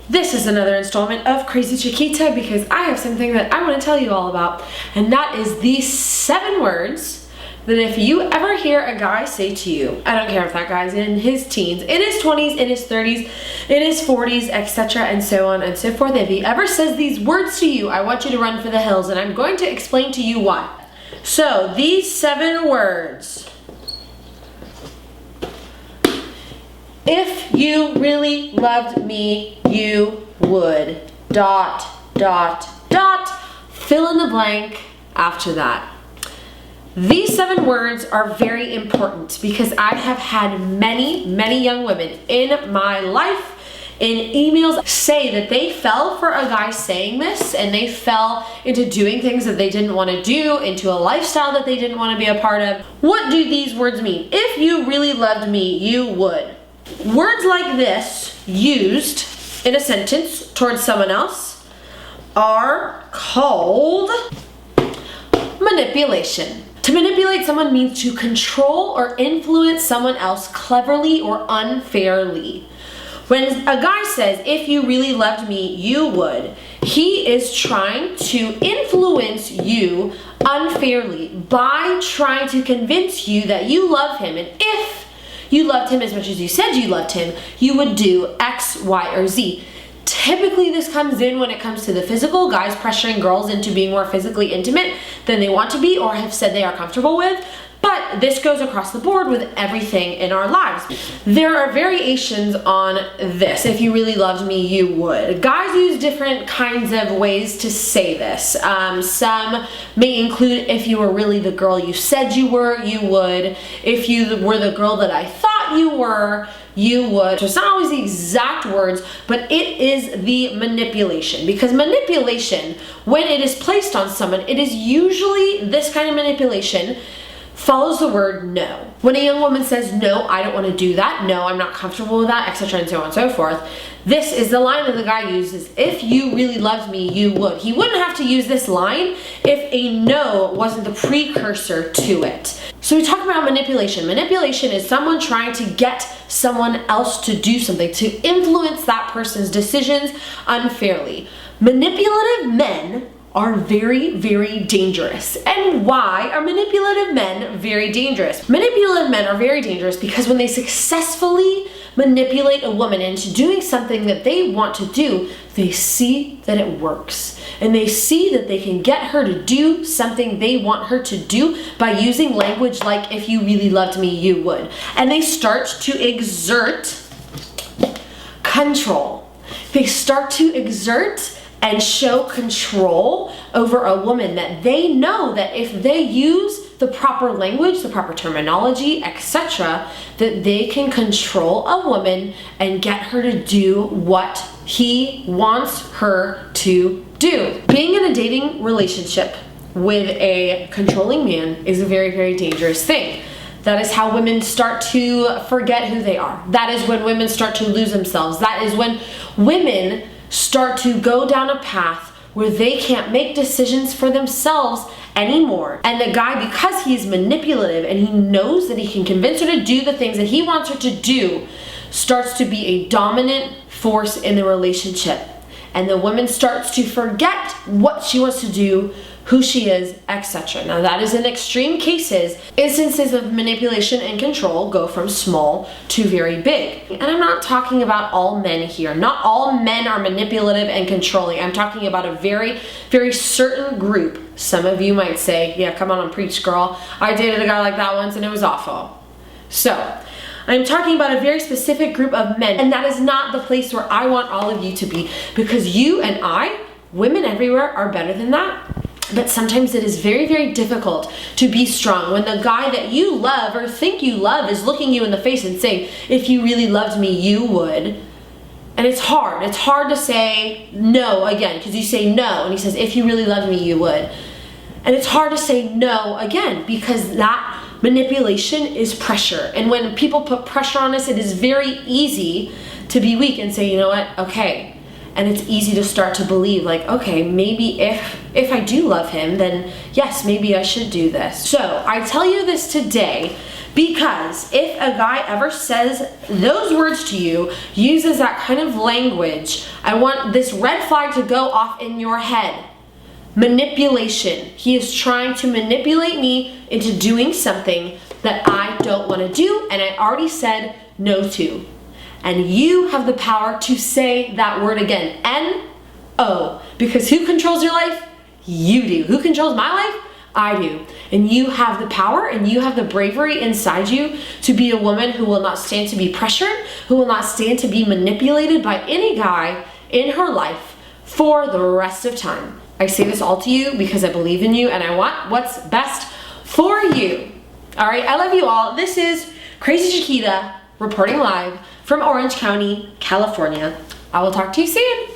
This is another installment of Crazy Chiquita because I have something that I want to tell you all about, and that is these 7 words that if you ever hear a guy say to you, I don't care if that guy's in his teens, in his 20s, in his 30s, in his 40s, etc. and so on and so forth, if he ever says these words to you, I want you to run for the hills, and I'm going to explain to you why. So, these 7 words. If you really loved me, you would ... fill in the blank after that. These 7 words are very important because I have had many young women in my life, in emails, say that they fell for a guy saying this and they fell into doing things that they didn't want to do, into a lifestyle that they didn't want to be a part of. What do these words mean? If you really loved me, you would. Words like this, used in a sentence towards someone else, are called manipulation. To manipulate someone means to control or influence someone else cleverly or unfairly. When a guy says, if you really loved me, you would, he is trying to influence you unfairly by trying to convince you that you love him, and if you loved him as much as you said you loved him, you would do X, Y, or Z. Typically this comes in when it comes to the physical, guys pressuring girls into being more physically intimate than they want to be or have said they are comfortable with. But this goes across the board with everything in our lives. There are variations on this. If you really loved me, you would. Guys use different kinds of ways to say this. Some may include, if you were really the girl you said you were, you would. If you were the girl that I thought you were, you would. So it's not always the exact words, but it is the manipulation. Because manipulation, when it is placed on someone, it is usually this kind of manipulation follows the word no. When a young woman says, no, I don't want to do that, no, I'm not comfortable with that, etc. and so on and so forth, this is the line that the guy uses, if you really loved me, you would. He wouldn't have to use this line if a no wasn't the precursor to it. So we talk about manipulation. Manipulation is someone trying to get someone else to do something, to influence that person's decisions unfairly. Manipulative men are very dangerous. And why are manipulative men very dangerous? Manipulative men are very dangerous because when they successfully manipulate a woman into doing something that they want to do, they see that it works. And they see that they can get her to do something they want her to do by using language like, if you really loved me, you would. And they start to exert control. They start to exert and show control over a woman that they know that if they use the proper language, the proper terminology, etc., that they can control a woman and get her to do what he wants her to do. Being in a dating relationship with a controlling man is a very dangerous thing. That is how women start to forget who they are. That is when women start to lose themselves. That is when women start to go down a path where they can't make decisions for themselves anymore. And the guy, because he's manipulative and he knows that he can convince her to do the things that he wants her to do, starts to be a dominant force in the relationship. And the woman starts to forget what she wants to do, who she is, etc. Now that is in extreme cases. Instances of manipulation and control go from small to very big. And I'm not talking about all men here. Not all men are manipulative and controlling. I'm talking about a very certain group. Some of you might say, yeah, come on, preach, girl. I dated a guy like that once and it was awful. So, I'm talking about a very specific group of men, and that is not the place where I want all of you to be, because you and I, women everywhere, are better than that. But sometimes it is very difficult to be strong when the guy that you love or think you love is looking you in the face and saying, if you really loved me, you would. And it's hard. It's hard to say no again, because you say no, and he says, if you really loved me, you would. And it's hard to say no again, because that manipulation is pressure. And when people put pressure on us, it is very easy to be weak and say, you know what, okay. And it's easy to start to believe like, okay, maybe if I do love him, then yes, maybe I should do this. So I tell you this today Because if a guy ever says those words to you, uses that kind of language, I want this red flag to go off in your head. Manipulation. He is trying to manipulate me into doing something that I don't want to do and I already said no to. And you have the power to say that word again. N-O. Because who controls your life? You do. Who controls my life? I do. And you have the power and you have the bravery inside you to be a woman who will not stand to be pressured, who will not stand to be manipulated by any guy in her life for the rest of time. I say this all to you because I believe in you and I want what's best for you. All right, I love you all. This is Crazy Chiquita reporting live from Orange County, California. I will talk to you soon.